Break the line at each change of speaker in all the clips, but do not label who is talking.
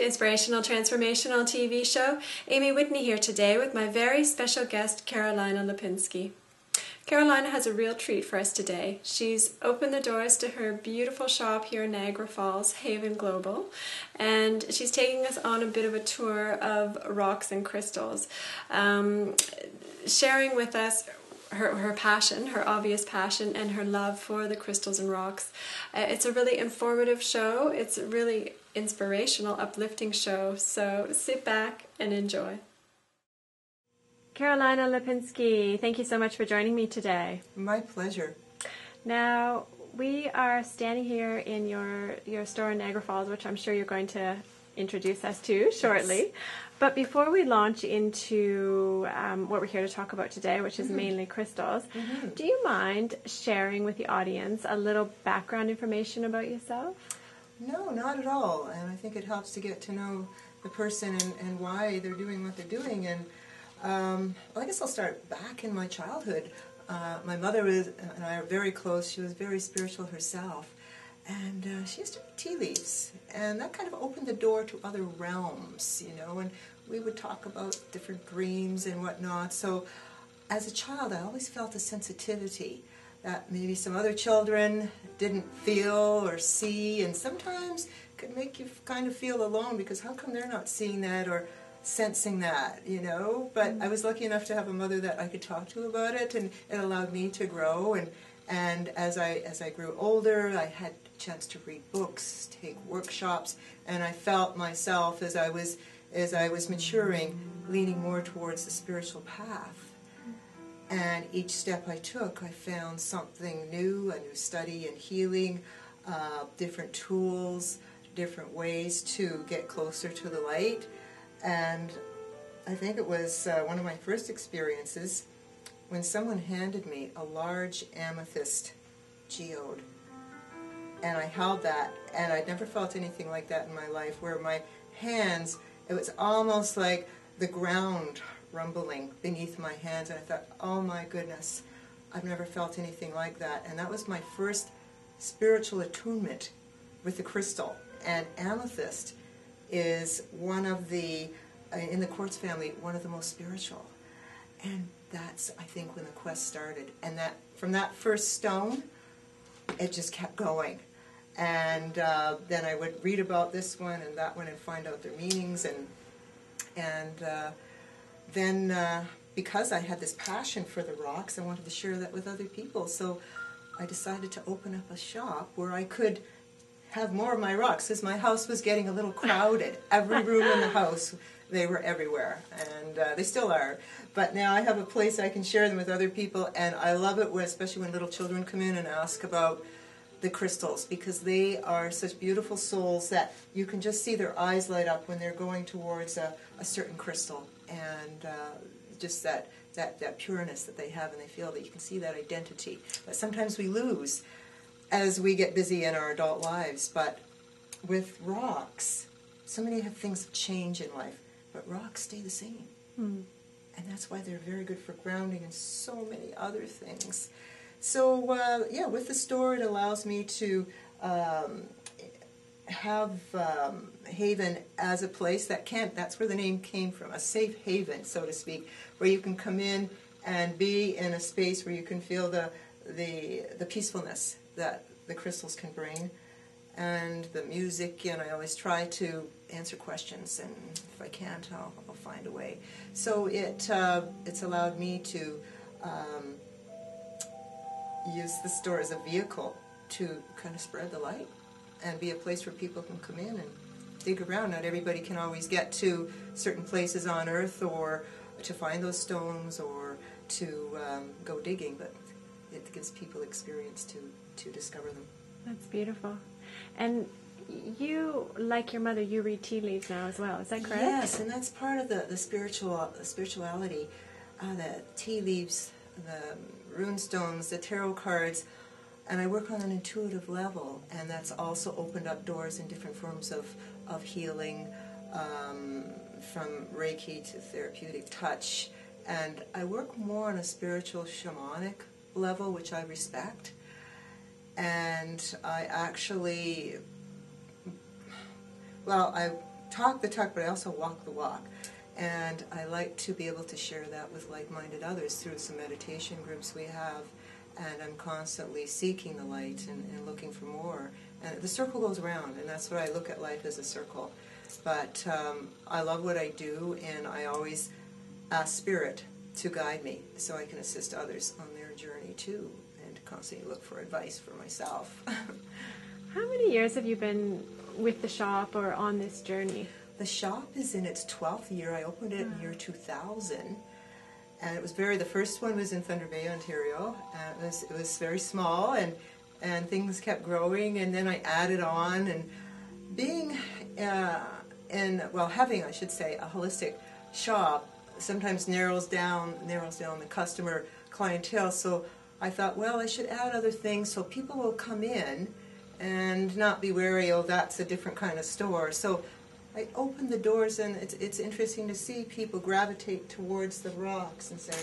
to Inspirational Transformational TV Show. Amy Whitney here today with my very special guest, Carolina Lipinski. Carolina has a real treat for us today. She's opened the doors to her beautiful shop here in Niagara Falls, Haven Global, and she's taking us on a bit of a tour of rocks and crystals, sharing with us her passion, her obvious passion, and her love for the crystals and rocks. It's a really informative show. It's a really inspirational, uplifting show. So sit back and enjoy. Carolina Lipinski, thank you so much for joining me today.
My pleasure.
Now, we are standing here in your store in Niagara Falls, which I'm sure you're going to introduce us to shortly. Yes. But before we launch into what we're here to talk about today, which is mainly crystals, do you mind sharing with the audience a little background information about yourself?
No, not at all. And I think it helps to get to know the person and why they're doing what they're doing. And well, I guess I'll start back in my childhood. My mother and I are very close. She was very spiritual herself. And she used to read tea leaves, and that kind of opened the door to other realms, you know, and we would talk about different dreams and whatnot. So as a child, I always felt a sensitivity that maybe some other children didn't feel or see, and sometimes could make you kind of feel alone, because how come they're not seeing that or sensing that, you know? But I was lucky enough to have a mother that I could talk to about it, and it allowed me to grow. And as I grew older, I had a chance to read books, take workshops, and I felt myself as I was maturing, leaning more towards the spiritual path. And each step I took, I found something new, a new study in healing, different tools, different ways to get closer to the light. And I think it was one of my first experiences when someone handed me a large amethyst geode, and I held that, and I'd never felt anything like that in my life, where my hands, it was almost like the ground rumbling beneath my hands, and I thought, oh my goodness, I've never felt anything like that. And that was my first spiritual attunement with the crystal. And amethyst is one of the, in the quartz family, one of the most spiritual. And that's, I think, when the quest started. And that from that first stone, it just kept going. And then I would read about this one and that one and find out their meanings. And then because I had this passion for the rocks, I wanted to share that with other people. So I decided to open up a shop where I could have more of my rocks, because my house was getting a little crowded. Every room in the house, they were everywhere, and they still are. But now I have a place I can share them with other people, and I love it, especially when little children come in and ask about the crystals, because they are such beautiful souls that you can just see their eyes light up when they're going towards a certain crystal, and just that pureness that they have, and they feel that you can see that identity that sometimes we lose as we get busy in our adult lives. But with rocks, so many things change in life, but rocks stay the same. And that's why they're very good for grounding and so many other things. So, yeah, with the store, it allows me to have Haven as a place that's where the name came from, a safe haven, so to speak, where you can come in and be in a space where you can feel the peacefulness that the crystals can bring, and the music, and I always try to answer questions, and if I can't, I'll find a way. So it's allowed me to use the store as a vehicle to kind of spread the light and be a place where people can come in and dig around. Not everybody can always get to certain places on Earth, or to find those stones, or to go digging, but it gives people experience to discover them. That's
beautiful. And you, like your mother, you read tea leaves now as well, is that correct?
Yes, and that's part of the spirituality. The tea leaves, the rune stones, the tarot cards, and I work on an intuitive level, and that's also opened up doors in different forms of healing, from Reiki to therapeutic touch. And I work more on a spiritual shamanic level, which I respect. And I actually, well, talk the talk, but I also walk the walk. And I like to be able to share that with like-minded others through some meditation groups we have. And I'm constantly seeking the light and looking for more. And the circle goes around, and that's what I look at life as, a circle. But I love what I do, and I always ask Spirit to guide me so I can assist others on their journey too, and constantly look for advice for myself.
How many years have you been with the shop or on this journey?
The shop is in its 12th year. I opened it in the year 2000. And it was the first one was in Thunder Bay, Ontario. It was very small, and things kept growing, and then I added on, and being having, I should say, a holistic shop sometimes narrows down the customer clientele. So I thought, well, I should add other things so people will come in and not be wary, oh, that's a different kind of store. So I opened the doors, and it's interesting to see people gravitate towards the rocks and say,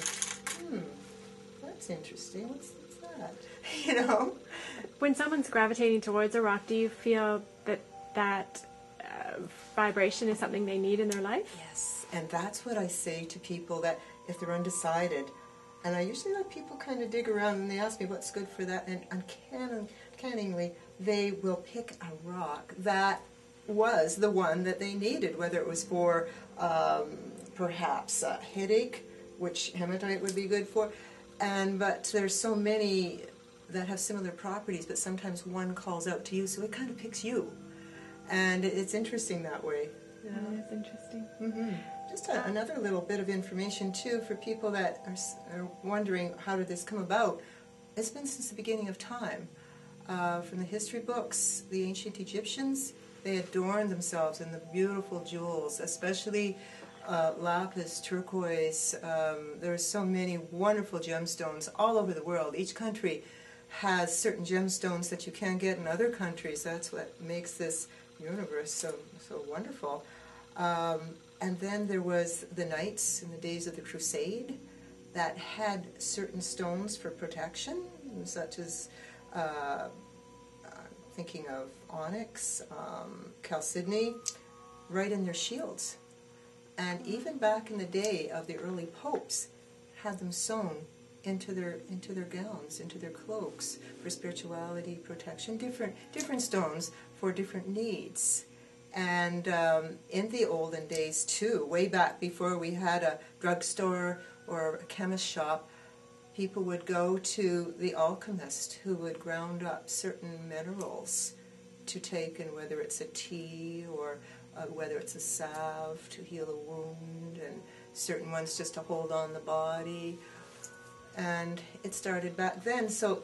that's interesting, what's that? You know?
When someone's gravitating towards a rock, do you feel that vibration is something they need in their life?
Yes, and that's what I say to people that if they're undecided, and I usually let people kind of dig around and they ask me what's good for that, and uncannily they will pick a rock that was the one that they needed, whether it was for perhaps a headache, which hematite would be good for, but there's so many that have similar properties, but sometimes one calls out to you, so it kind of picks you, and it's interesting that way.
Yeah. That is interesting.
Mm-hmm. Just another little bit of information too for people that are wondering how did this come about. It's been since the beginning of time. From the history books, the ancient Egyptians, they adorned themselves in the beautiful jewels, especially lapis, turquoise. There are so many wonderful gemstones all over the world. Each country has certain gemstones that you can't get in other countries. That's what makes this universe so wonderful. And then there was the knights in the days of the Crusade that had certain stones for protection, such as thinking of onyx, chalcedony, right in their shields. And even back in the day of the early popes, had them sewn into their gowns, into their cloaks, for spirituality, protection, different stones for different needs. And in the olden days too, way back before we had a drugstore or a chemist shop, people would go to the alchemist who would ground up certain minerals to take, and whether it's a tea or whether it's a salve to heal a wound, and certain ones just to hold on the body. And it started back then. So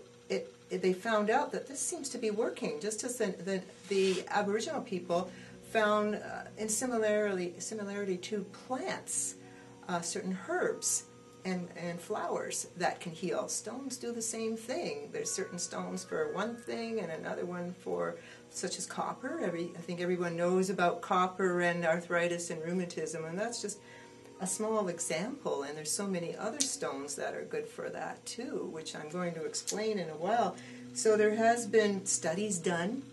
they found out that this seems to be working, just as the Aboriginal people found in similarity to plants, certain herbs and flowers that can heal. Stones do the same thing. There's certain stones for one thing and another one for, such as copper. I think everyone knows about copper and arthritis and rheumatism, and that's just a small example. And there's so many other stones that are good for that too, which I'm going to explain in a while. So there has been studies done,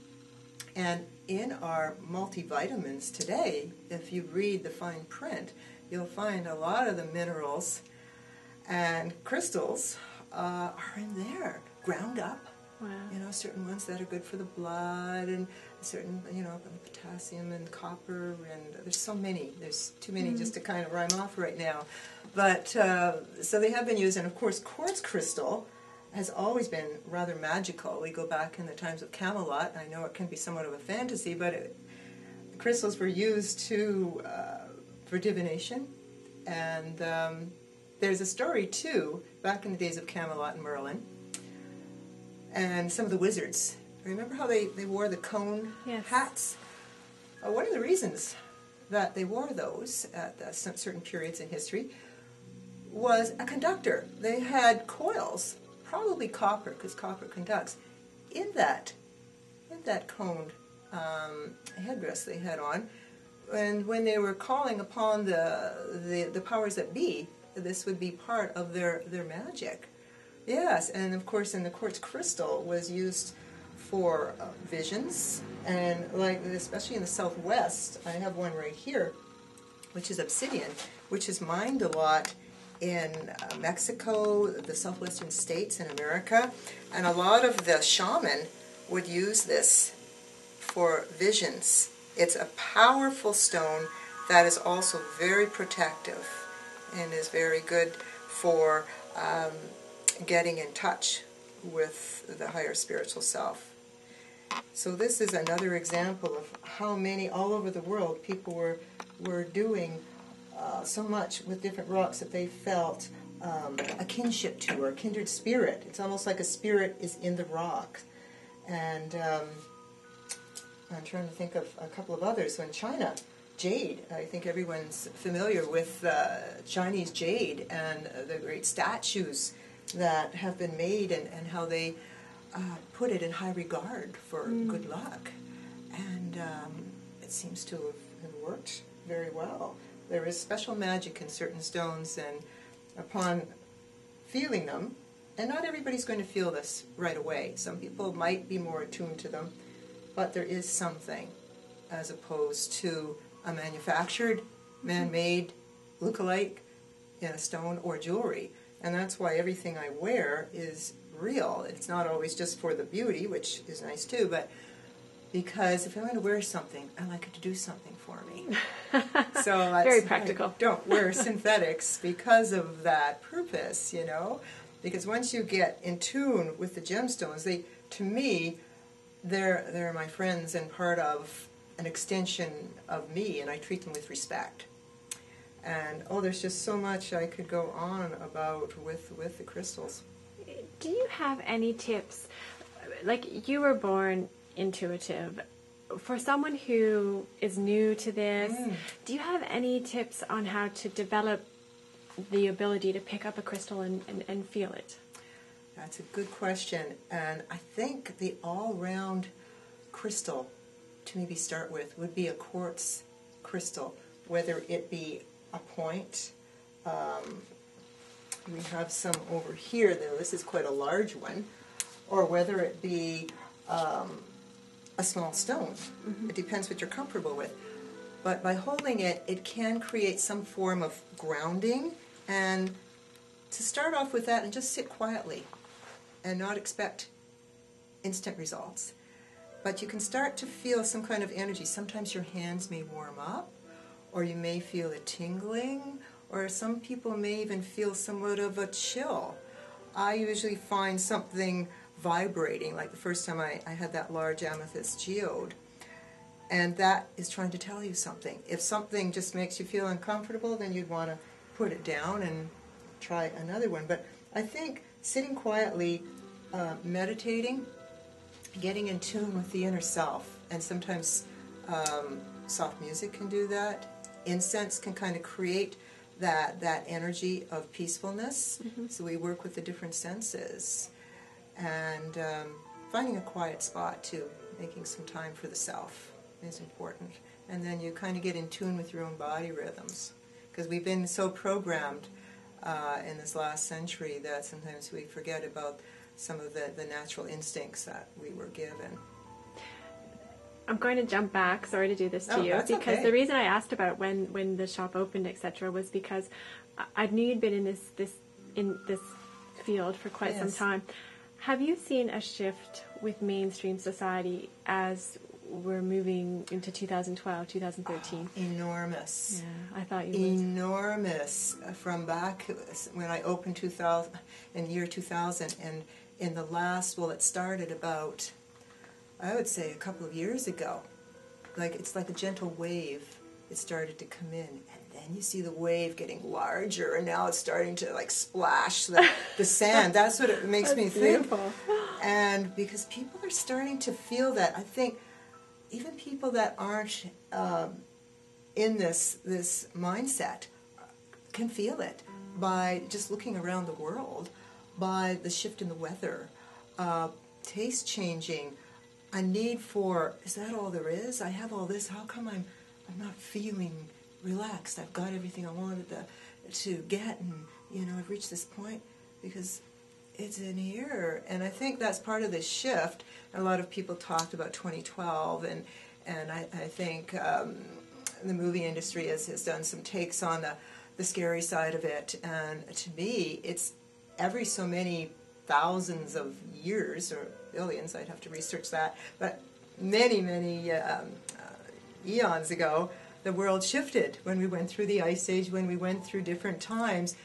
and in our multivitamins today, if you read the fine print, you'll find a lot of the minerals and crystals are in there, ground up.
Wow.
Certain ones that are good for the blood, and certain, potassium and copper, and there's so many. There's too many just to kind of rhyme off right now. But, so they have been used, and of course quartz crystal has always been rather magical. We go back in the times of Camelot. I know it can be somewhat of a fantasy, but crystals were used for divination, and there's a story too, back in the days of Camelot and Merlin, and some of the wizards. Remember how they wore the cone hats? One of the reasons that they wore those at some certain periods in history was a conductor. They had coils, probably copper, because copper conducts, in that coned headdress they had on. And when they were calling upon the powers that be, this would be part of their magic. Yes, and of course, in the quartz crystal was used for visions, And like, especially in the Southwest, I have one right here, which is obsidian, which is mined a lot in Mexico, the southwestern states in America, and a lot of the shaman would use this for visions. It's a powerful stone that is also very protective and is very good for getting in touch with the higher spiritual self. So this is another example of how many, all over the world, people were doing so much with different rocks that they felt a kinship to, or a kindred spirit. It's almost like a spirit is in the rock. And I'm trying to think of a couple of others. So in China, jade. I think everyone's familiar with Chinese jade and the great statues that have been made, and how they put it in high regard for good luck. And it seems to have worked very well. There is special magic in certain stones, and upon feeling them, and not everybody's going to feel this right away. Some people might be more attuned to them, but there is something, as opposed to a manufactured, man-made look-alike in a stone or jewelry. And that's why everything I wear is real. It's not always just for the beauty, which is nice too, but because if I'm going to wear something, I like it to do something for me. So
very practical.
I don't wear synthetics because of that purpose, you know. Because once you get in tune with the gemstones, they, to me, they're my friends and part of an extension of me, and I treat them with respect. And there's just so much I could go on about with the crystals.
Do you have any tips? Like, you were born intuitive. For someone who is new to this, do you have any tips on how to develop the ability to pick up a crystal and feel it?
That's a good question. And I think the all-round crystal to maybe start with would be a quartz crystal, whether it be a point. We have some over here, though. This is quite a large one. Or whether it be a small stone. It depends what you're comfortable with. But by holding it, it can create some form of grounding. And to start off with that and just sit quietly and not expect instant results. But you can start to feel some kind of energy. Sometimes your hands may warm up, or you may feel a tingling, or some people may even feel somewhat of a chill. I usually find something vibrating, like the first time I had that large amethyst geode, and that is trying to tell you something. If something just makes you feel uncomfortable, then you'd want to put it down and try another one. But I think sitting quietly, meditating, getting in tune with the inner self, and sometimes soft music can do that. Incense can kind of create that energy of peacefulness. So we work with the different senses. And finding a quiet spot, too, making some time for the self is important. And then you kind of get in tune with your own body rhythms. Because we've been so programmed in this last century that sometimes we forget about some of the natural instincts that we were given.
I'm going to jump back, sorry to do this to you, because
okay.
The reason I asked about when the shop opened, etc., was because I knew you'd been in this field for quite some time. Have you seen a shift with mainstream society as we're moving into 2012, 2013?
Enormous.
Yeah, I thought you would.
Enormous. From back when I opened in the year 2000, and in the last, it started about, I would say, a couple of years ago. It's like a gentle wave. It started to come in, and then you see the wave getting larger, and now it's starting to splash the sand. That's what it makes me think.
Beautiful.
And because people are starting to feel that, I think even people that aren't in this mindset can feel it by just looking around the world, by the shift in the weather, taste changing, a need for, is that all there is? I have all this, how come I'm not feeling relaxed? I've got everything I wanted to get, and I've reached this point. Because it's in here. And I think that's part of the shift. A lot of people talked about 2012, and I think the movie industry has done some takes on the scary side of it. And to me, it's every so many thousands of years, or billions, I'd have to research that, but many, many eons ago, the world shifted when we went through the Ice Age, when we went through different times.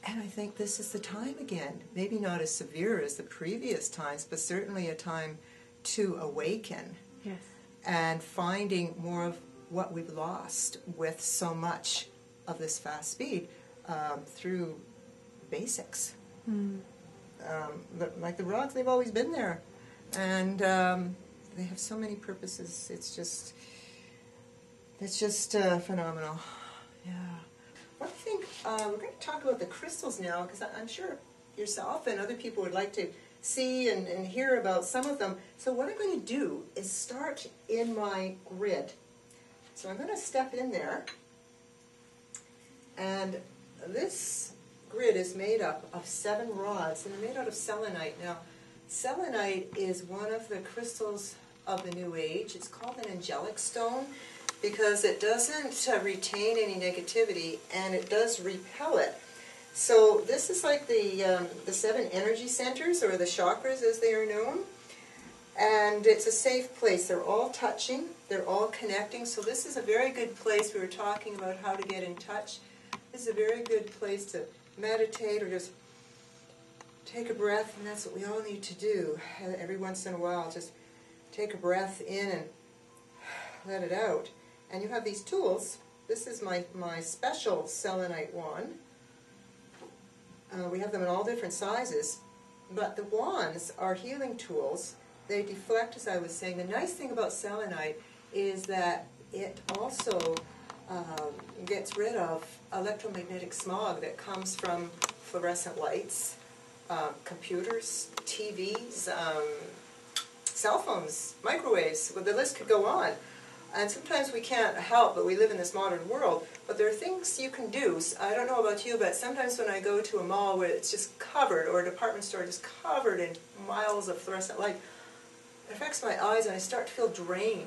And I think this is the time again. Maybe not as severe as the previous times, but certainly a time to awaken.
Yes.
And finding more of what we've lost with so much of this fast speed through basics. Like the rocks, they've always been there. And they have so many purposes. It's just phenomenal. Yeah. I think we're going to talk about the crystals now, because I'm sure yourself and other people would like to see and hear about some of them. So what I'm going to do is start in my grid. So I'm going to step in there, and this grid is made up of 7 rods, and they're made out of selenite. Now, selenite is one of the crystals of the New Age. It's called an angelic stone, because it doesn't retain any negativity, and it does repel it. So this is like the 7 energy centers, or the chakras as they are known, and it's a safe place. They're all touching, they're all connecting, so this is a very good place. We were talking about how to get in touch. This is a very good place to meditate or just take a breath, and that's what we all need to do every once in a while. Just take a breath in and let it out. And you have these tools. This is my special selenite wand. We have them in all different sizes, but the wands are healing tools. They deflect, as I was saying. The nice thing about selenite is that it also gets rid of electromagnetic smog that comes from fluorescent lights, computers, TVs, cell phones, microwaves. Well, the list could go on. And sometimes we can't help, but we live in this modern world. But there are things you can do. I don't know about you, but sometimes when I go to a mall where it's just covered, or a department store just covered in miles of fluorescent light, it affects my eyes, and I start to feel drained.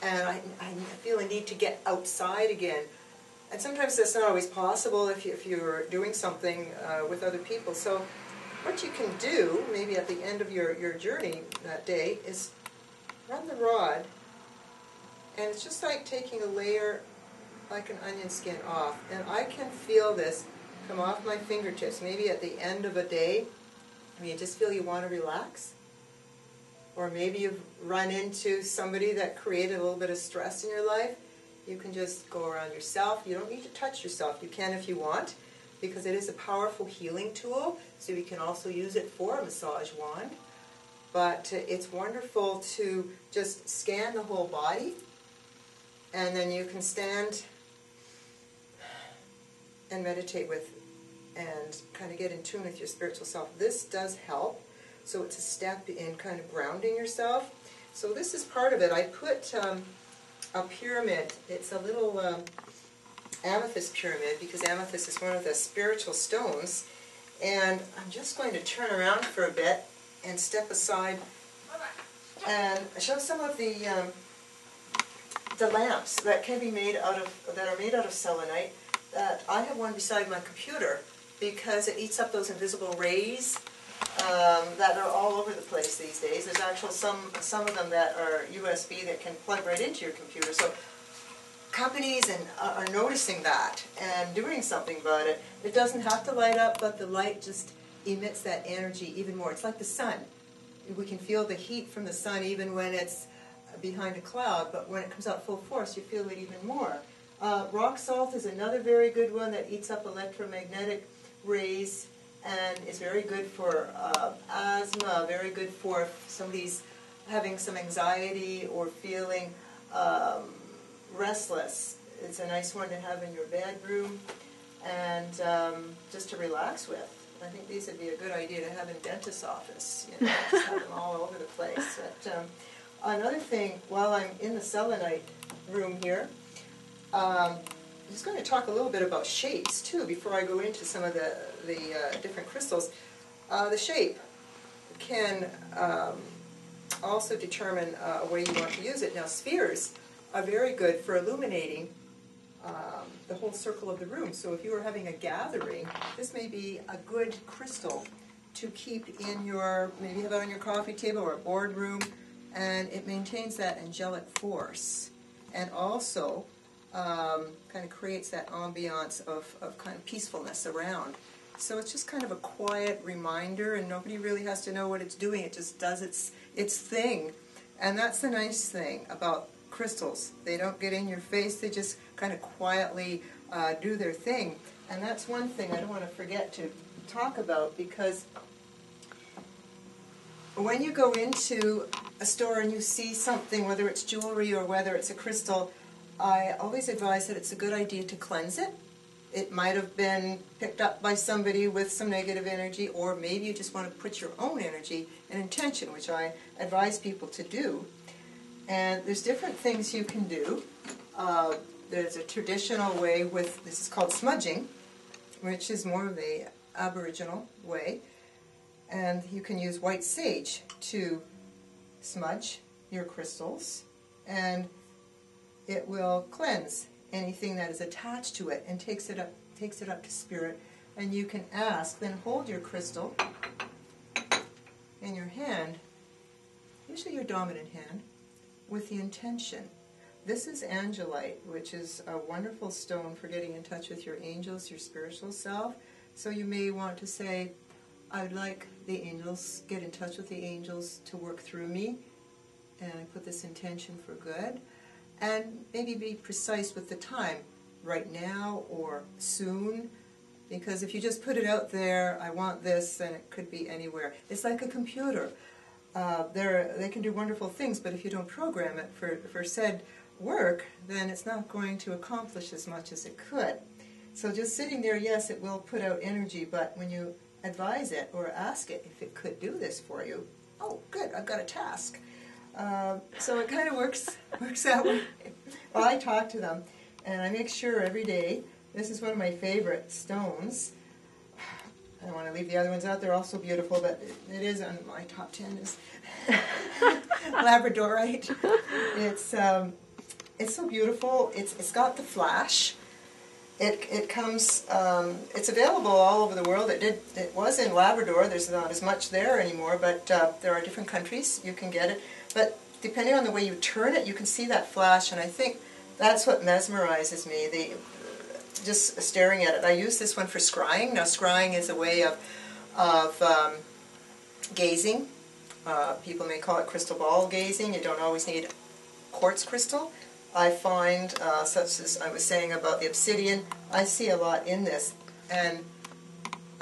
And I feel a need to get outside again. And sometimes that's not always possible if you're doing something with other people. So what you can do, maybe at the end of your journey that day, is run the rod. And it's just like taking a layer, like an onion skin, off. And I can feel this come off my fingertips. Maybe at the end of a day, you just feel you want to relax. Or maybe you've run into somebody that created a little bit of stress in your life. You can just go around yourself. You don't need to touch yourself. You can if you want, because it is a powerful healing tool. So you can also use it for a massage wand. But it's wonderful to just scan the whole body. And then you can stand and meditate with and kind of get in tune with your spiritual self. This does help. So it's a step in kind of grounding yourself. So this is part of it. I put a pyramid. It's a little amethyst pyramid, because amethyst is one of the spiritual stones. And I'm just going to turn around for a bit and step aside and show some of the lamps that can be made out of selenite. That I have one beside my computer, because it eats up those invisible rays that are all over the place these days. There's actually some of them that are USB that can plug right into your computer. So companies are noticing that and doing something about it. It doesn't have to light up, but the light just emits that energy even more. It's like the sun. We can feel the heat from the sun even when it's behind a cloud, but when it comes out full force, you feel it even more. Rock salt is another very good one that eats up electromagnetic rays and is very good for asthma, very good for if somebody's having some anxiety or feeling restless. It's a nice one to have in your bedroom and just to relax with. I think these would be a good idea to have in dentist's office. Just have them all over the place. But, another thing, while I'm in the selenite room here, I'm just going to talk a little bit about shapes too before I go into some of the different crystals. The shape can also determine a way you want to use it. Now, spheres are very good for illuminating the whole circle of the room. So if you were having a gathering, this may be a good crystal to keep in your, maybe have it on your coffee table or a boardroom, and it maintains that angelic force, and also kind of creates that ambiance of kind of peacefulness around. So it's just kind of a quiet reminder, and nobody really has to know what it's doing. It just does its thing. And that's the nice thing about crystals. They don't get in your face. They just kind of quietly do their thing. And that's one thing I don't want to forget to talk about, because when you go into a store and you see something, whether it's jewelry or whether it's a crystal, I always advise that it's a good idea to cleanse it. It might have been picked up by somebody with some negative energy, or maybe you just want to put your own energy and intention, which I advise people to do. And there's different things you can do. There's a traditional way with, this is called smudging, which is more of the Aboriginal way. And you can use white sage to smudge your crystals, and it will cleanse anything that is attached to it and takes it up to spirit. And you can ask, then hold your crystal in your hand, usually your dominant hand, with the intention. This is angelite, which is a wonderful stone for getting in touch with your angels, your spiritual self. So you may want to say, I'd like the angels, get in touch with the angels to work through me, and I put this intention for good. And maybe be precise with the time, right now or soon, because if you just put it out there, I want this, then it could be anywhere. It's like a computer. They can do wonderful things, but if you don't program it for said work, then it's not going to accomplish as much as it could. So just sitting there, yes, it will put out energy, but when you advise it or ask it if it could do this for you, oh, good, I've got a task. So it kind of works that way. Well, I talk to them, and I make sure every day, this is one of my favorite stones. I don't want to leave the other ones out. They're also beautiful, but it is on my top 10 is Labradorite. It's so beautiful. It's got the flash. It comes. It's available all over the world. It was in Labrador. There's not as much there anymore, but there are different countries you can get it. But depending on the way you turn it, you can see that flash, and I think that's what mesmerizes me. Just staring at it. I use this one for scrying. Now, scrying is a way of gazing. People may call it crystal ball gazing. You don't always need quartz crystal. I find, such as I was saying about the obsidian, I see a lot in this. And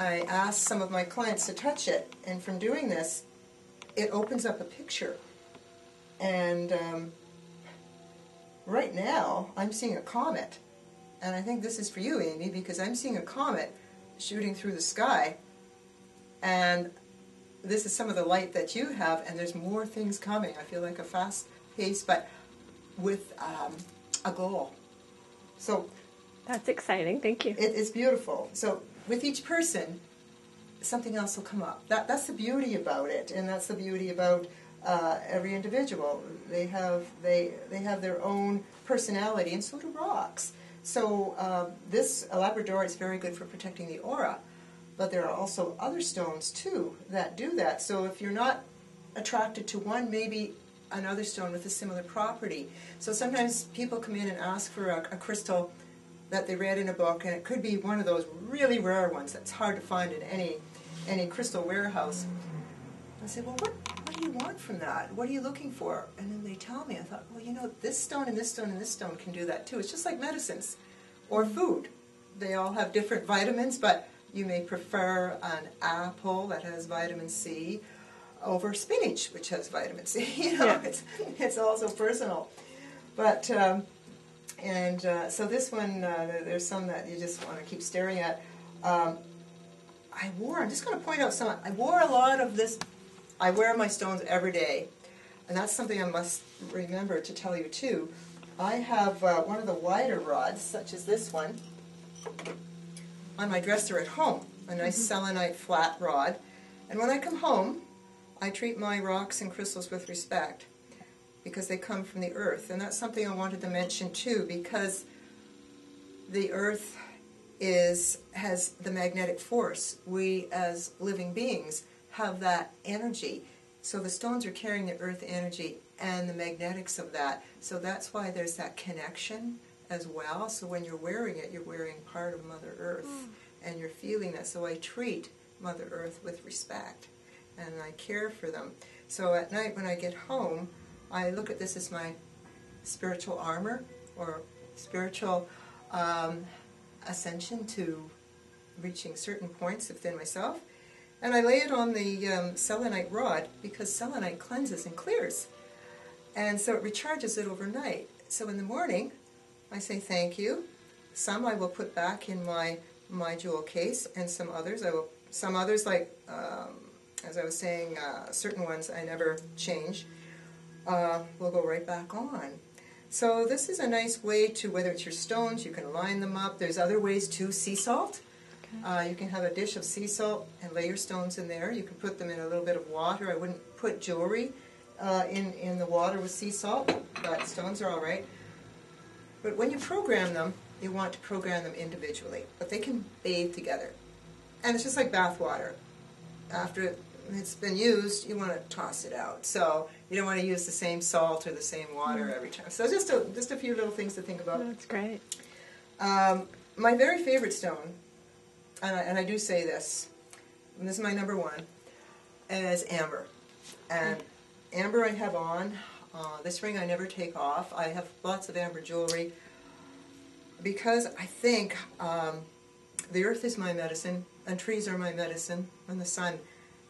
I ask some of my clients to touch it, and from doing this, it opens up a picture. And right now, I'm seeing a comet. And I think this is for you, Amy, because I'm seeing a comet shooting through the sky. And this is some of the light that you have, and there's more things coming. I feel like a fast pace, but with a goal. So
that's exciting. Thank you.
It is beautiful. So with each person, something else will come up. That's the beauty about it, and that's the beauty about every individual. They have their own personality, and so do rocks. So this Labrador is very good for protecting the aura, but there are also other stones too that do that. So if you're not attracted to one, maybe another stone with a similar property. So sometimes people come in and ask for a crystal that they read in a book, and it could be one of those really rare ones that's hard to find in any crystal warehouse. I say, well, what do you want from that? What are you looking for? And then they tell me. I thought, well, you know, this stone and this stone and this stone can do that too. It's just like medicines or food. They all have different vitamins, but you may prefer an apple that has vitamin C over spinach, which has vitamin C. You know, yeah. It's also personal. But so this one, there's some that you just want to keep staring at. I'm just going to point out some. I wore a lot of this. I wear my stones every day, and that's something I must remember to tell you too. I have one of the wider rods, such as this one, on my dresser at home, a nice selenite flat rod, And when I come home, I treat my rocks and crystals with respect because they come from the earth. And that's something I wanted to mention too, because the earth has the magnetic force. We as living beings have that energy. So the stones are carrying the earth energy and the magnetics of that. So that's why there's that connection as well. So when you're wearing it, you're wearing part of Mother Earth, and you're feeling that. So I treat Mother Earth with respect, and I care for them. So at night when I get home, I look at this as my spiritual armor, or spiritual ascension to reaching certain points within myself. And I lay it on the selenite rod, because selenite cleanses and clears. And so it recharges it overnight. So in the morning, I say thank you. Some I will put back in my jewel case, and some others like, as I was saying, certain ones I never change, will go right back on. So this is a nice way to, whether it's your stones, you can line them up. There's other ways too. Sea salt. You can have a dish of sea salt and lay your stones in there. You can put them in a little bit of water. I wouldn't put jewelry in the water with sea salt, but stones are all right. But when you program them, you want to program them individually, but they can bathe together. And it's just like bath water. After it's been used, you want to toss it out. So you don't want to use the same salt or the same water every time. So just a few little things to think about.
That's great.
My very favorite stone, and I do say this, and this is my number one, is amber. And amber I have on. This ring I never take off. I have lots of amber jewelry because I think the earth is my medicine, and trees are my medicine, and the sun.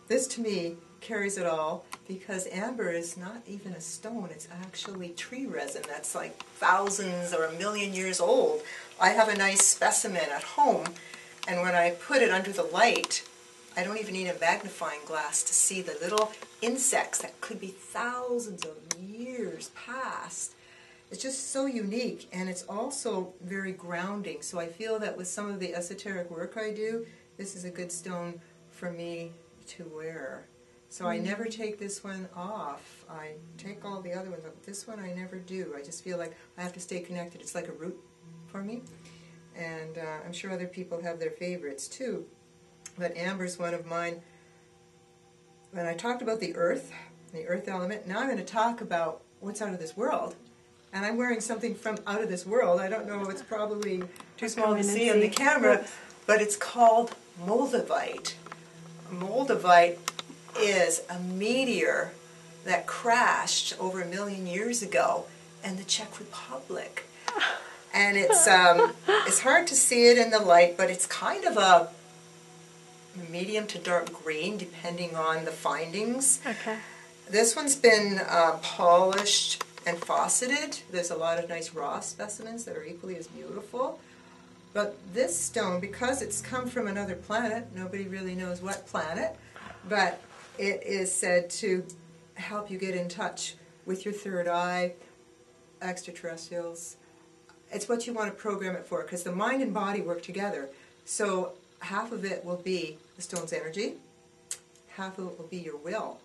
This to me carries it all, because amber is not even a stone. It's actually tree resin that's like thousands or 1,000,000 years old. I have a nice specimen at home, and when I put it under the light, I don't even need a magnifying glass to see the little insects that could be thousands of years past. It's just so unique, and it's also very grounding. So I feel that with some of the esoteric work I do, this is a good stone for me to wear. So I never take this one off. I take all the other ones off. This one I never do. I just feel like I have to stay connected. It's like a root for me. And I'm sure other people have their favorites too. But amber's one of mine. When I talked about the earth element, now I'm going to talk about what's out of this world. And I'm wearing something from out of this world. I don't know, it's probably too small to see on the camera, but it's called moldavite. Moldavite is a meteor that crashed over 1,000,000 years ago in the Czech Republic. And it's hard to see it in the light, but it's kind of a medium to dark green, depending on the findings.
Okay.
This one's been polished and faceted. There's a lot of nice raw specimens that are equally as beautiful. But this stone, because it's come from another planet, nobody really knows what planet, but it is said to help you get in touch with your third eye, extraterrestrials. It's what you want to program it for, because the mind and body work together. So half of it will be the stone's energy, half of it will be your will.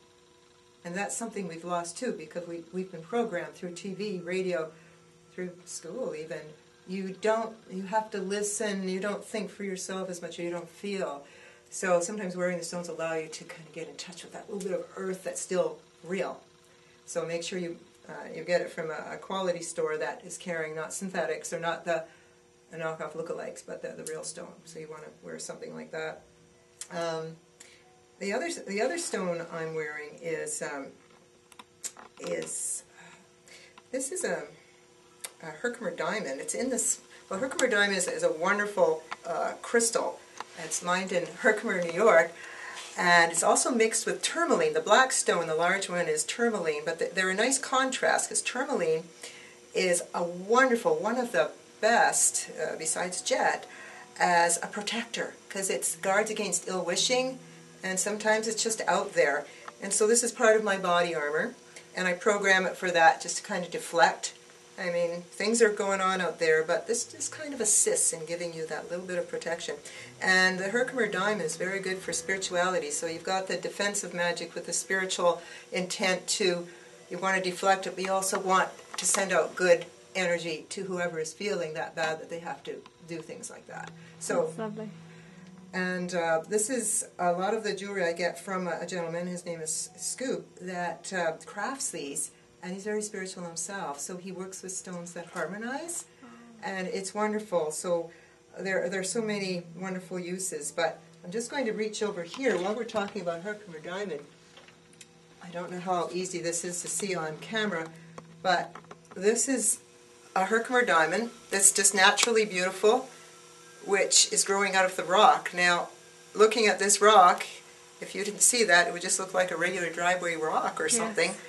And that's something we've lost too, because we've been programmed through TV, radio, through school even. You have to listen, you don't think for yourself as much, or you don't feel. So sometimes wearing the stones allow you to kind of get in touch with that little bit of earth that's still real. So make sure you get it from a quality store that is carrying not synthetics or not the knockoff lookalikes, but the real stone. So you want to wear something like that. The other stone I'm wearing is this is a Herkimer diamond. It's in this. Well, Herkimer diamond is a wonderful crystal. It's mined in Herkimer, New York, and it's also mixed with tourmaline. The black stone, the large one, is tourmaline, but they're a nice contrast, because tourmaline is a wonderful, one of the best, besides jet, as a protector, because it guards against ill wishing, and sometimes it's just out there. And so this is part of my body armor, and I program it for that, just to kind of deflect I mean, things are going on out there, but this just kind of assists in giving you that little bit of protection. And the Herkimer diamond is very good for spirituality. So you've got the defensive magic with the spiritual intent to, you want to deflect it, but you also want to send out good energy to whoever is feeling that bad that they have to do things like that. So,
that's lovely.
And this is a lot of the jewelry I get from a gentleman, his name is Scoop, that crafts these, and he's very spiritual himself. So he works with stones that harmonize, and it's wonderful. So there are so many wonderful uses, but I'm just going to reach over here while we're talking about Herkimer diamond. I don't know how easy this is to see on camera, but this is a Herkimer diamond that's just naturally beautiful, which is growing out of the rock. Now, looking at this rock, if you didn't see that, it would just look like a regular driveway rock or something.
Yes.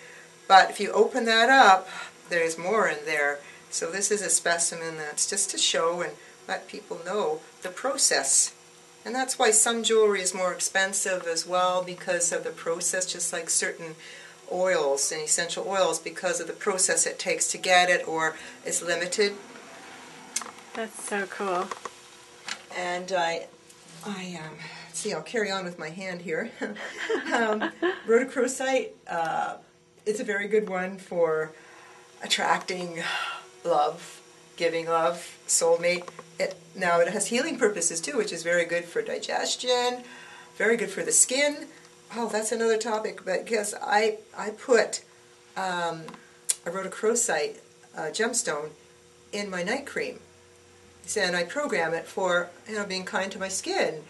But if you open that up, there's more in there. So this is a specimen that's just to show and let people know the process. And that's why some jewelry is more expensive as well, because of the process, just like certain oils and essential oils, because of the process it takes to get it, or is limited.
That's so cool.
And see, I'll carry on with my hand here. Rhodochrosite, it's a very good one for attracting love, giving love, soulmate. Now it has healing purposes too, which is very good for digestion, very good for the skin. Oh, that's another topic, but because I put a rhodochrosite gemstone in my night cream. And I program it for, being kind to my skin.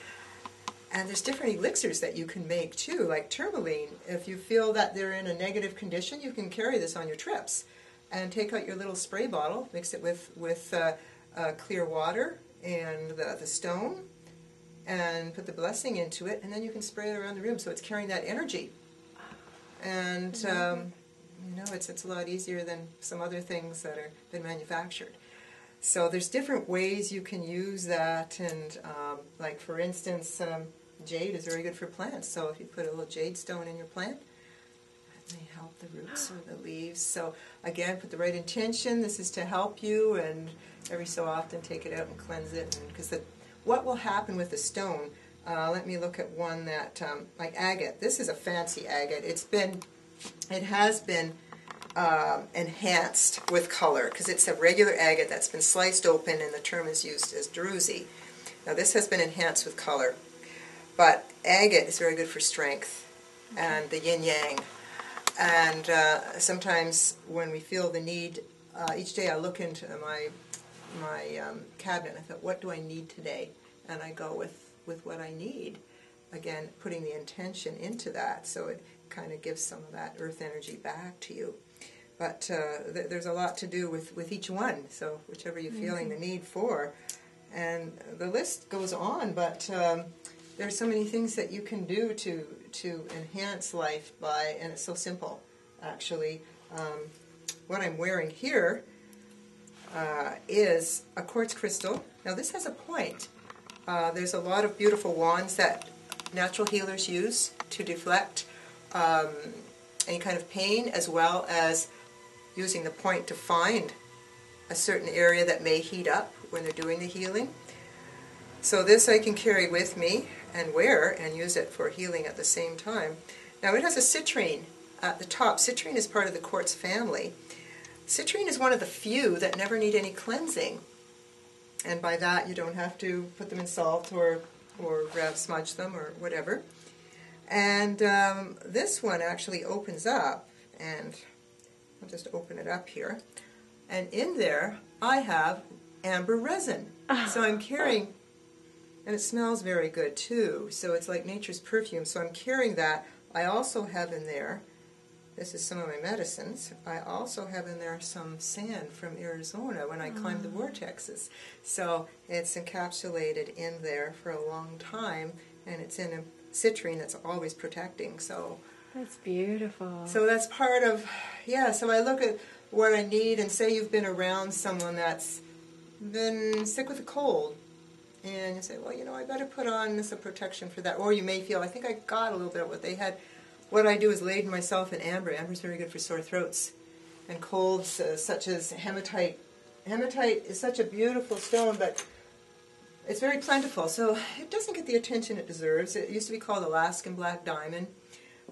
And there's different elixirs that you can make too, like tourmaline. If you feel that they're in a negative condition, you can carry this on your trips. And take out your little spray bottle, mix it with clear water and the stone, and put the blessing into it, and then you can spray it around the room so it's carrying that energy. And, it's a lot easier than some other things that are been manufactured. So there's different ways you can use that, and like for instance, jade is very good for plants. So if you put a little jade stone in your plant, that may help the roots or the leaves. So again, put the right intention. This is to help you, and every so often take it out and cleanse it. Because what will happen with the stone? Let me look at one that like agate. This is a fancy agate. It has been enhanced with color, because it's a regular agate that's been sliced open, and the term is used as druzy. Now this has been enhanced with color, but agate is very good for strength and the yin-yang. And sometimes when we feel the need, each day I look into my cabinet and I thought, what do I need today? And I go with what I need. Again, putting the intention into that, so it kind of gives some of that earth energy back to you. But there's a lot to do with each one, so whichever you're feeling the need for. And the list goes on, but there's so many things that you can do to enhance life and it's so simple, actually. What I'm wearing here is a quartz crystal. Now this has a point. There's a lot of beautiful wands that natural healers use to deflect any kind of pain, as well as using the point to find a certain area that may heat up when they're doing the healing. So this I can carry with me and wear and use it for healing at the same time. Now it has a citrine at the top. Citrine is part of the quartz family. Citrine is one of the few that never need any cleansing. And by that you don't have to put them in salt or smudge them or whatever. And this one actually opens up, and I'll just open it up here. And in there I have amber resin. So I'm carrying, and it smells very good too. So it's like nature's perfume. So I'm carrying that. I also have in there, this is some of my medicines, I also have in there some sand from Arizona when I climbed the vortexes. So it's encapsulated in there for a long time, and it's in a citrine that's always protecting. So
that's beautiful.
So that's part of, so I look at what I need, and say you've been around someone that's been sick with a cold, and you say, well, I better put on some protection for that. Or you may feel, I think I got a little bit of what they had. What I do is laden myself in amber. Amber is very good for sore throats. and colds such as hematite. Hematite is such a beautiful stone, but it's very plentiful, so it doesn't get the attention it deserves. It used to be called Alaskan black diamond,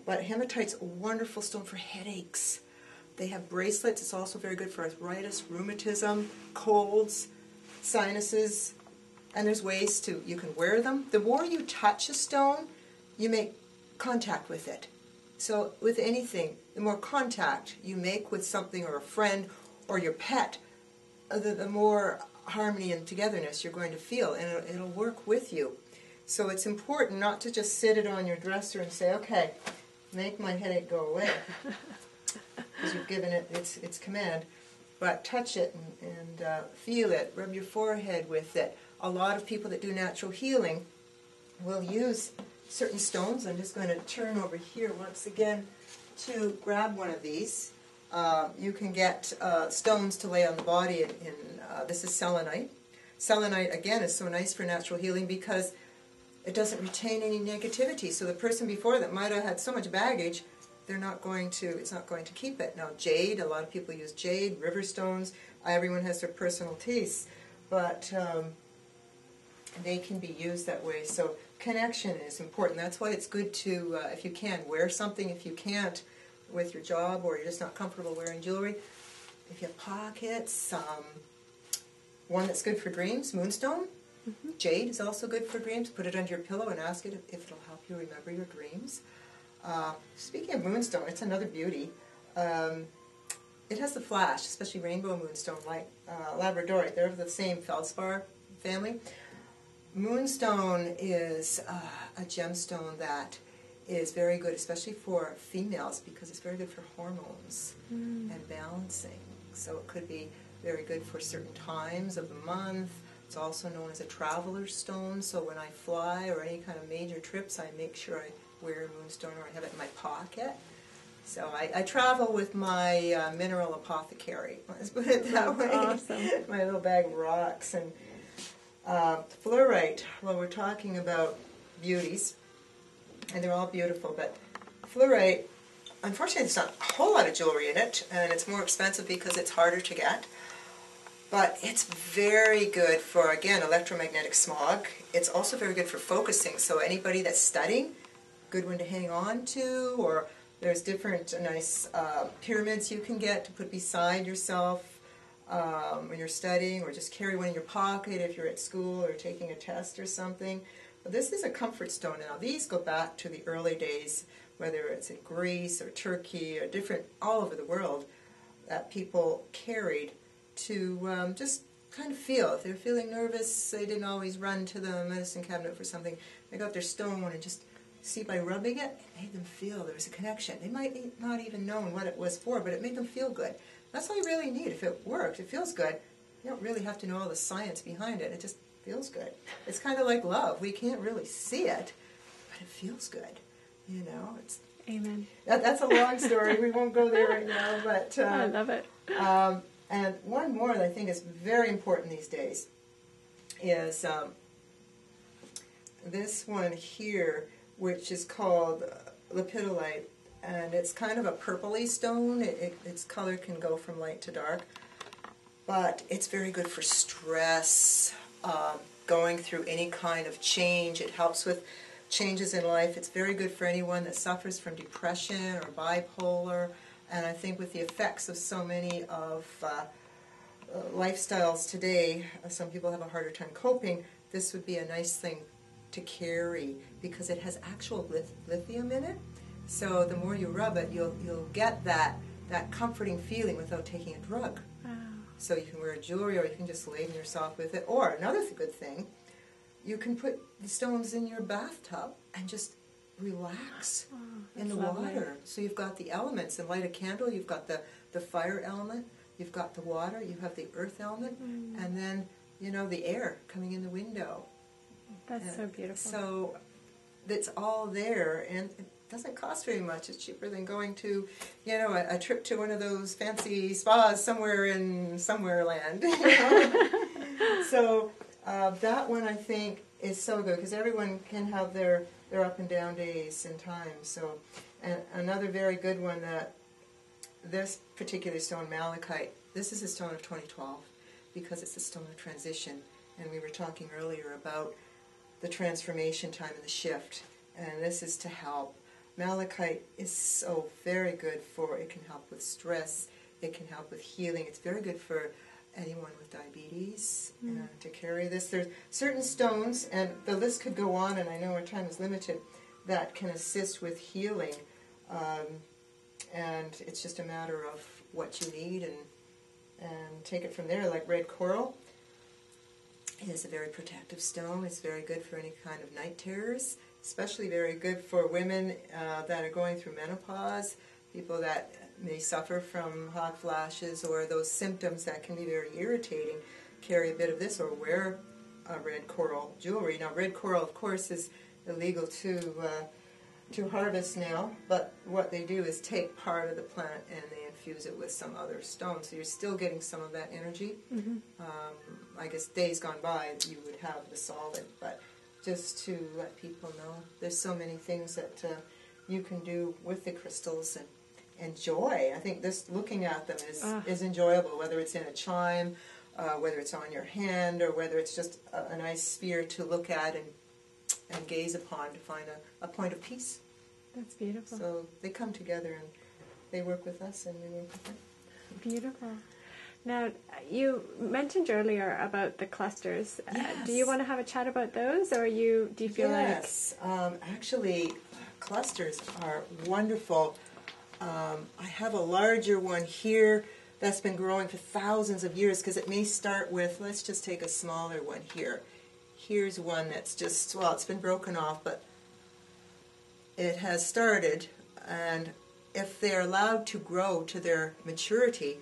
but hematite's a wonderful stone for headaches. They have bracelets. It's also very good for arthritis, rheumatism, colds, sinuses, and there's ways to, you can wear them. The more you touch a stone, you make contact with it. So with anything, the more contact you make with something or a friend or your pet, the more harmony and togetherness you're going to feel, and it'll work with you. So it's important not to just sit it on your dresser and say, okay, make my headache go away, because you've given it its command. But touch it and feel it, rub your forehead with it. A lot of people that do natural healing will use certain stones. I'm just going to turn over here once again to grab one of these. You can get stones to lay on the body. This is selenite. Selenite, again, is so nice for natural healing because it doesn't retain any negativity. So the person before that might have had so much baggage, it's not going to keep it. Now, jade, a lot of people use jade, river stones. Everyone has their personal tastes, but they can be used that way. So connection is important. That's why it's good to, if you can, wear something. If you can't, with your job, or you're just not comfortable wearing jewelry, if you have pockets, one that's good for dreams, moonstone. Jade is also good for dreams. Put it under your pillow and ask it if it'll help you remember your dreams. Speaking of moonstone, it's another beauty. It has the flash, especially rainbow moonstone, like labradorite. They're of the same feldspar family. Moonstone is a gemstone that is very good, especially for females, because it's very good for hormones and balancing. So it could be very good for certain times of the month. It's also known as a traveler's stone, so when I fly or any kind of major trips, I make sure I wear a moonstone or I have it in my pocket. So I travel with my mineral apothecary, let's put it that way.
Awesome.
My little bag of rocks. And fluorite, well, we're talking about beauties, and they're all beautiful, but fluorite, unfortunately, there's not a whole lot of jewelry in it, and it's more expensive because it's harder to get. But it's very good for, again, electromagnetic smog. It's also very good for focusing, so anybody that's studying, good one to hang on to, or there's different nice pyramids you can get to put beside yourself when you're studying, or just carry one in your pocket if you're at school or taking a test or something. But this is a comfort stone. Now, these go back to the early days, whether it's in Greece or Turkey or different, all over the world, that people carried to just kind of feel. If they're feeling nervous, they didn't always run to the medicine cabinet for something. They got their stone and just see, by rubbing it, it made them feel there was a connection. They might not even known what it was for, but it made them feel good. That's all you really need. If it works, it feels good, you don't really have to know all the science behind it. It just feels good. It's kind of like love. We can't really see it, but it feels good. You know, it's
Amen.
That's a long story. We won't go there right now, but
I love it.
And one more that I think is very important these days is this one here, which is called lepidolite, and it's kind of a purpley stone. Its color can go from light to dark, but it's very good for stress, going through any kind of change. It helps with changes in life. It's very good for anyone that suffers from depression or bipolar, and I think with the effects of so many of lifestyles today, some people have a harder time coping. This would be a nice thing to carry because it has actual lithium in it. So the more you rub it, you'll get that comforting feeling without taking a drug.
Wow.
So you can wear jewelry, or you can just laden yourself with it. Or another good thing, you can put the stones in your bathtub and just relax in the water. So you've got the elements, and light a candle, you've got the fire element, you've got the water, you have the earth element, and then, you know, the air coming in the window.
That's so beautiful.
So it's all there, and it doesn't cost very much. It's cheaper than going to, you know, a trip to one of those fancy spas somewhere in somewhere land. You know? So that one, I think, is so good because everyone can have their up and down days and times. So, and another very good one that this particular stone, malachite, this is a stone of 2012 because it's a stone of transition. And we were talking earlier about the transformation time and the shift. And this is to help. Malachite is so very good for, it can help with stress, it can help with healing. It's very good for anyone with diabetes to carry this. There's certain stones, and the list could go on, and I know our time is limited, that can assist with healing. And it's just a matter of what you need and take it from there. Like red coral is a very protective stone. It's very good for any kind of night terrors, especially very good for women that are going through menopause, people that may suffer from hot flashes or those symptoms that can be very irritating. Carry a bit of this or wear red coral jewelry. Now, red coral, of course, is illegal to harvest now, but what they do is take part of the plant and they infuse it with some other stone, so you're still getting some of that energy. I guess days gone by you would have the solid, but just to let people know there's so many things that you can do with the crystals and joy. I think this looking at them is enjoyable, whether it's in a chime, whether it's on your hand, or whether it's just a nice sphere to look at and gaze upon to find a point of peace.
That's beautiful.
So they come together and they work with us and we work with them.
Beautiful. Now, you mentioned earlier about the clusters.
Yes.
Do you want to have a chat about those, or do you feel
yes. Actually, clusters are wonderful. I have a larger one here that's been growing for thousands of years, because it may start with, let's just take a smaller one here. Here's one that's just, well, it's been broken off, but it has started, and if they're allowed to grow to their maturity,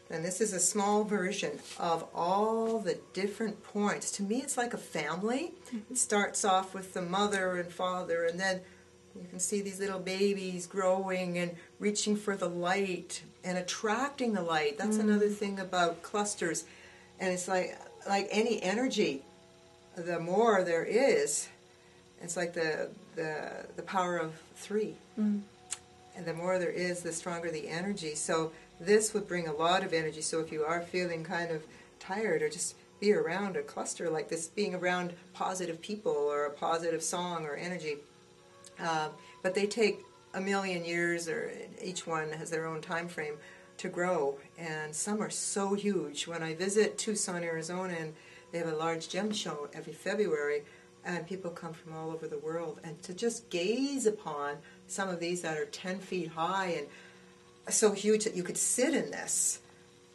then this is a small version of all the different points. To me, it's like a family. It starts off with the mother and father, and then you can see these little babies growing and reaching for the light and attracting the light. That's another thing about clusters. And it's like any energy, the more there is, it's like the power of 3. And the more there is, the stronger the energy. So this would bring a lot of energy. So if you are feeling kind of tired, or just be around a cluster like this, being around positive people or a positive song or energy. But they take 1,000,000 years, or each one has their own time frame to grow. And some are so huge. When I visit Tucson, Arizona, and they have a large gem show every February, and people come from all over the world, and to just gaze upon some of these that are 10 feet high and so huge that you could sit in this,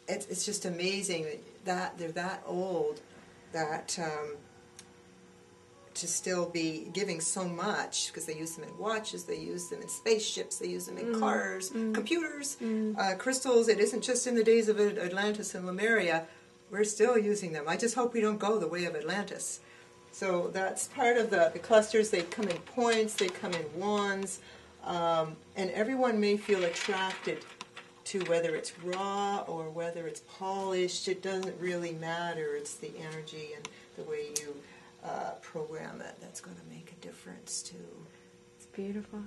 it's just amazing that they're that old, that to still be giving so much, because they use them in watches, they use them in spaceships, they use them in cars, computers, crystals. It isn't just in the days of Atlantis and Lemuria. We're still using them. I just hope we don't go the way of Atlantis. So that's part of the clusters. They come in points, they come in wands, and everyone may feel attracted to whether it's raw or whether it's polished. It doesn't really matter. It's the energy and the way you program it that's going to make a difference too.
It's beautiful.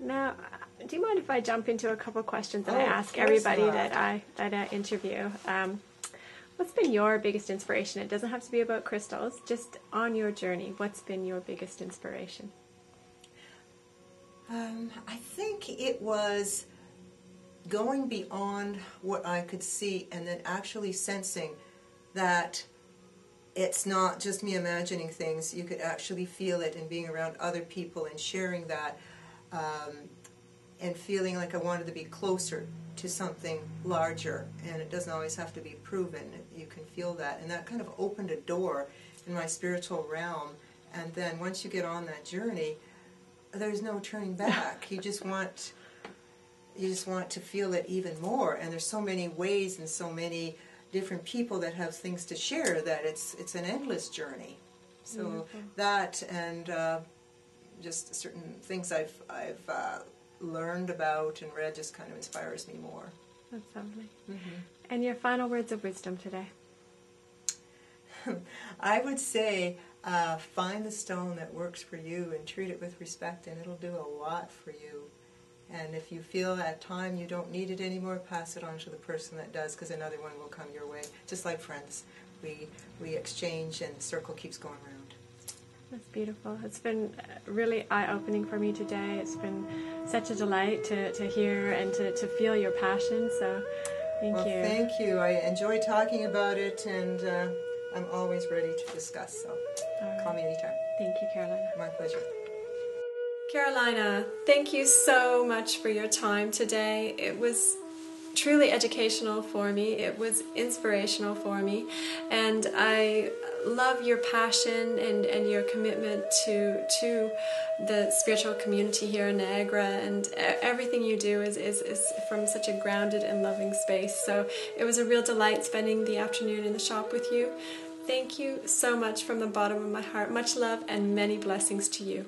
Now, do you mind if I jump into a couple of questions that I ask
course
everybody
not.
that I interview? What's been your biggest inspiration? It doesn't have to be about crystals. Just on your journey, what's been your biggest inspiration?
I think it was going beyond what I could see, and then actually sensing that it's not just me imagining things. You could actually feel it, and being around other people and sharing that, and feeling like I wanted to be closer to something larger. And it doesn't always have to be proven. You can feel that, and that kind of opened a door in my spiritual realm. And then once you get on that journey, there's no turning back. You just want to feel it even more. And there's so many ways and so many different people that have things to share that it's an endless journey. So that, and just certain things I've learned about and read just kind of inspires me more.
That's lovely. And your final words of wisdom today?
I would say find the stone that works for you and treat it with respect, and it'll do a lot for you. And if you feel at time you don't need it anymore, pass it on to the person that does, because another one will come your way. Just like friends, we exchange and the circle keeps going around.
That's beautiful. It's been really eye-opening for me today. It's been such a delight to hear and to feel your passion. So thank you.
Thank you. I enjoy talking about it, and I'm always ready to discuss. So call me anytime.
Thank you, Carolina.
My pleasure.
Carolina, thank you so much for your time today. It was truly educational for me. It was inspirational for me. And I love your passion and your commitment to the spiritual community here in Niagara, and everything you do is from such a grounded and loving space. So it was a real delight spending the afternoon in the shop with you. Thank you so much from the bottom of my heart. Much love and many blessings to you.